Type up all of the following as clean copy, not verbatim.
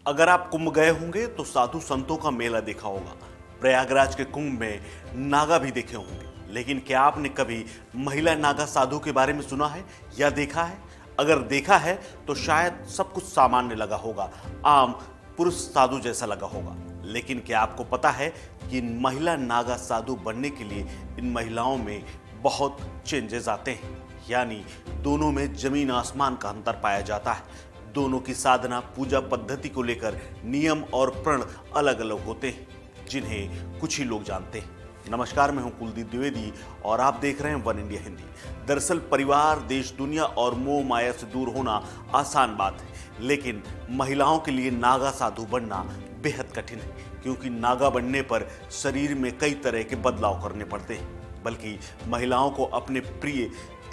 अगर आप कुंभ गए होंगे तो साधु संतों का मेला देखा होगा। प्रयागराज के कुंभ में नागा भी देखे होंगे, लेकिन क्या आपने कभी महिला नागा साधु के बारे में सुना है या देखा है? अगर देखा है तो शायद सब कुछ सामान्य लगा होगा, आम पुरुष साधु जैसा लगा होगा। लेकिन क्या आपको पता है कि महिला नागा साधु बनने के लिए इन महिलाओं में बहुत चेंजेस आते हैं, यानी दोनों में जमीन आसमान का अंतर पाया जाता है। दोनों की साधना पूजा पद्धति को लेकर नियम और प्रण अलग अलग होते हैं, जिन्हें कुछ ही लोग जानते हैं। नमस्कार, मैं हूं कुलदीप द्विवेदी और आप देख रहे हैं वन इंडिया हिंदी। दरअसल परिवार, देश, दुनिया और मोह माया से दूर होना आसान बात है, लेकिन महिलाओं के लिए नागा साधु बनना बेहद कठिन है, क्योंकि नागा बनने पर शरीर में कई तरह के बदलाव करने पड़ते हैं, बल्कि महिलाओं को अपने प्रिय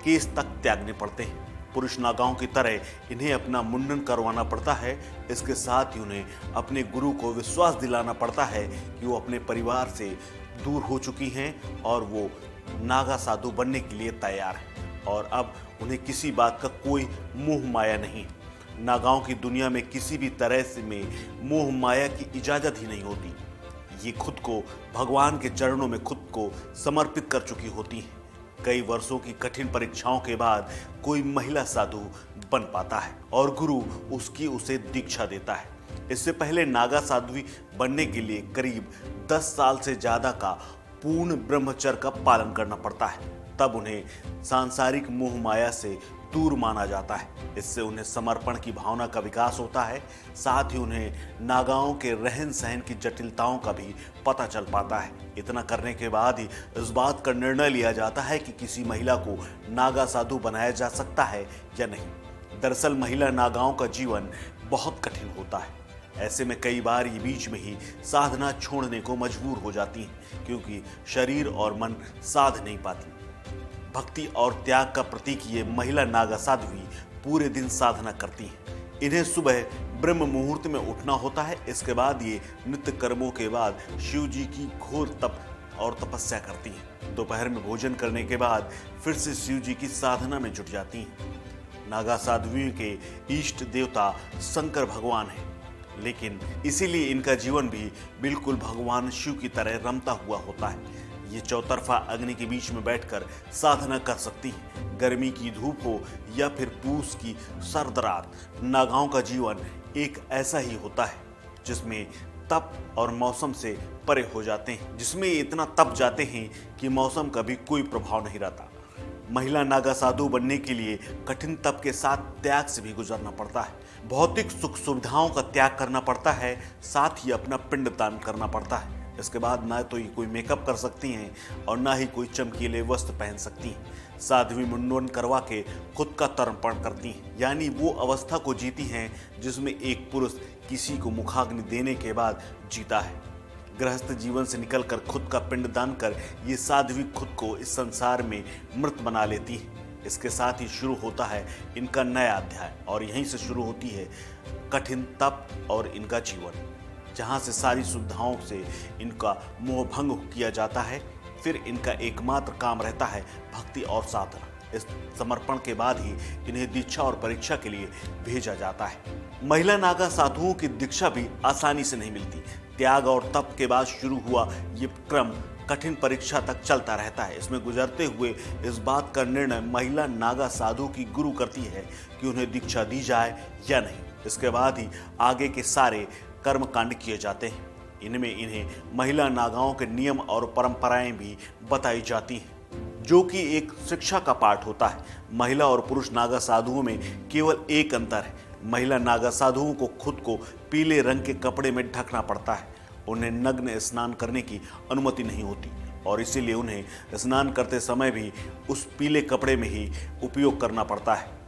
केस तक त्यागने पड़ते हैं। पुरुष नागाओं की तरह इन्हें अपना मुंडन करवाना पड़ता है। इसके साथ ही उन्हें अपने गुरु को विश्वास दिलाना पड़ता है कि वो अपने परिवार से दूर हो चुकी हैं और वो नागा साधु बनने के लिए तैयार हैं, और अब उन्हें किसी बात का कोई मोह माया नहीं। नागाओं की दुनिया में किसी भी तरह से में मोह माया की इजाज़त ही नहीं होती। ये खुद को भगवान के चरणों में खुद को समर्पित कर चुकी होती हैं। कई वर्षों की कठिन परीक्षाओं के बाद कोई महिला साधु बन पाता है और गुरु उसे दीक्षा देता है। इससे पहले नागा साध्वी बनने के लिए करीब 10 साल से ज़्यादा का पूर्ण ब्रह्मचर्य का पालन करना पड़ता है। तब उन्हें सांसारिक मोह माया से दूर माना जाता है। इससे उन्हें समर्पण की भावना का विकास होता है। साथ ही उन्हें नागाओं के रहन सहन की जटिलताओं का भी पता चल पाता है। इतना करने के बाद ही इस बात का निर्णय लिया जाता है कि किसी महिला को नागा साधु बनाया जा सकता है या नहीं। दरअसल महिला नागाओं का जीवन बहुत कठिन होता है। ऐसे में कई बार ये बीच में ही साधना छोड़ने को मजबूर हो जाती हैं, क्योंकि शरीर और मन साध नहीं पाती। भक्ति और त्याग का प्रतीक ये महिला नागा साध्वी पूरे दिन साधना करती हैं। इन्हें सुबह ब्रह्म मुहूर्त में उठना होता है। इसके बाद ये नित्य कर्मों के बाद शिव जी की घोर तप और तपस्या करती हैं। दोपहर में भोजन करने के बाद फिर से शिव जी की साधना में जुट जाती हैं। नागा साध्वियों के इष्ट देवता शंकर भगवान हैं, लेकिन इसीलिए इनका जीवन भी बिल्कुल भगवान शिव की तरह रमता हुआ होता है। ये चौतरफा अग्नि के बीच में बैठकर साधना कर सकती है। गर्मी की धूप हो या फिर पूस की सर्द रात, नागाओं का जीवन एक ऐसा ही होता है जिसमें तप और मौसम से परे हो जाते हैं, जिसमें इतना तप जाते हैं कि मौसम का भी कोई प्रभाव नहीं रहता। महिला नागा साधु बनने के लिए कठिन तप के साथ त्याग से भी गुजरना पड़ता है। भौतिक सुख सुविधाओं का त्याग करना पड़ता है, साथ ही अपना पिंड दान करना पड़ता है। इसके बाद ना तो ये कोई मेकअप कर सकती हैं और ना ही कोई चमकीले वस्त्र पहन सकती हैं। साध्वी मुंडन करवा के खुद का तर्पण करती हैं, यानी वो अवस्था को जीती हैं जिसमें एक पुरुष किसी को मुखाग्नि देने के बाद जीता है। गृहस्थ जीवन से निकलकर खुद का पिंड दान कर ये साध्वी खुद को इस संसार में मृत बना लेती है। इसके साथ ही शुरू होता है इनका नया अध्याय, और यहीं से शुरू होती है कठिन तप और इनका जीवन, जहाँ से सारी सुविधाओं से इनका मोह भंग किया जाता है। फिर इनका एकमात्र काम रहता है भक्ति और साधना। इस समर्पण के बाद ही इन्हें दीक्षा और परीक्षा के लिए भेजा जाता है। महिला नागा साधुओं की दीक्षा भी आसानी से नहीं मिलती। त्याग और तप के बाद शुरू हुआ ये क्रम कठिन परीक्षा तक चलता रहता है। इसमें गुजरते हुए इस बात का निर्णय महिला नागा साधु की गुरु करती है कि उन्हें दीक्षा दी जाए या नहीं। इसके बाद ही आगे के सारे कर्म कांड किए जाते हैं। इनमें इन्हें महिला नागाओं के नियम और परंपराएं भी बताई जाती हैं, जो कि एक शिक्षा का पाठ होता है। महिला और पुरुष नागा साधुओं में केवल एक अंतर है। महिला नागा साधुओं को खुद को पीले रंग के कपड़े में ढकना पड़ता है। उन्हें नग्न स्नान करने की अनुमति नहीं होती, और इसीलिए उन्हें स्नान करते समय भी उस पीले कपड़े में ही उपयोग करना पड़ता है।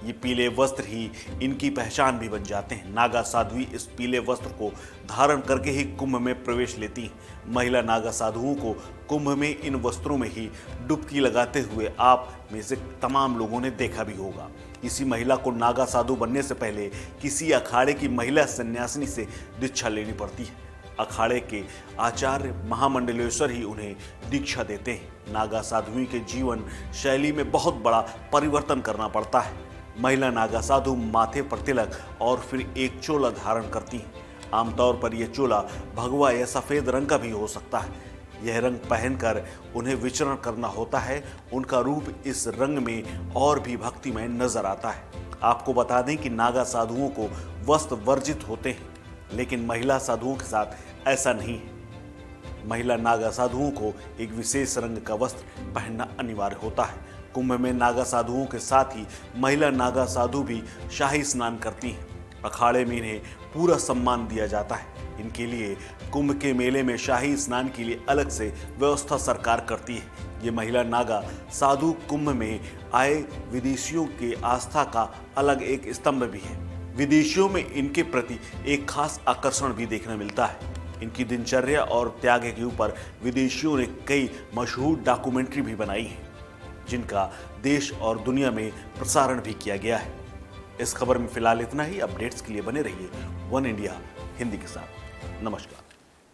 ये पीले वस्त्र ही इनकी पहचान भी बन जाते हैं। नागा साध्वी इस पीले वस्त्र को धारण करके ही कुंभ में प्रवेश लेती हैं। महिला नागा साधुओं को कुंभ में इन वस्त्रों में ही डुबकी लगाते हुए आप में से तमाम लोगों ने देखा भी होगा। किसी महिला को नागा साधु बनने से पहले किसी अखाड़े की महिला सन्यासिनी से दीक्षा लेनी पड़ती है। अखाड़े के आचार्य महामंडलेश्वर ही उन्हें दीक्षा देते हैं। नागा साध्वी के जीवन शैली में बहुत बड़ा परिवर्तन करना पड़ता है। महिला नागा साधु माथे पर तिलक और फिर एक चोला धारण करती हैं। आमतौर पर यह चोला भगवा या सफेद रंग का भी हो सकता है। यह रंग पहनकर उन्हें विचरण करना होता है। उनका रूप इस रंग में और भी भक्तिमय नजर आता है। आपको बता दें कि नागा साधुओं को वस्त्र वर्जित होते हैं, लेकिन महिला साधुओं के साथ ऐसा नहीं है। महिला नागा साधुओं को एक विशेष रंग का वस्त्र पहनना अनिवार्य होता है। कुंभ में नागा साधुओं के साथ ही महिला नागा साधु भी शाही स्नान करती हैं। अखाड़े में इन्हें पूरा सम्मान दिया जाता है। इनके लिए कुंभ के मेले में शाही स्नान के लिए अलग से व्यवस्था सरकार करती है। ये महिला नागा साधु कुंभ में आए विदेशियों के आस्था का अलग एक स्तंभ भी है। विदेशियों में इनके प्रति एक खास आकर्षण भी देखने मिलता है। इनकी दिनचर्या और त्याग के ऊपर विदेशियों ने कई मशहूर डॉक्यूमेंट्री भी बनाई है, जिनका देश और दुनिया में प्रसारण भी किया गया है। इस खबर में फिलहाल इतना ही। अपडेट्स के लिए बने रहिए वन इंडिया हिंदी के साथ। नमस्कार।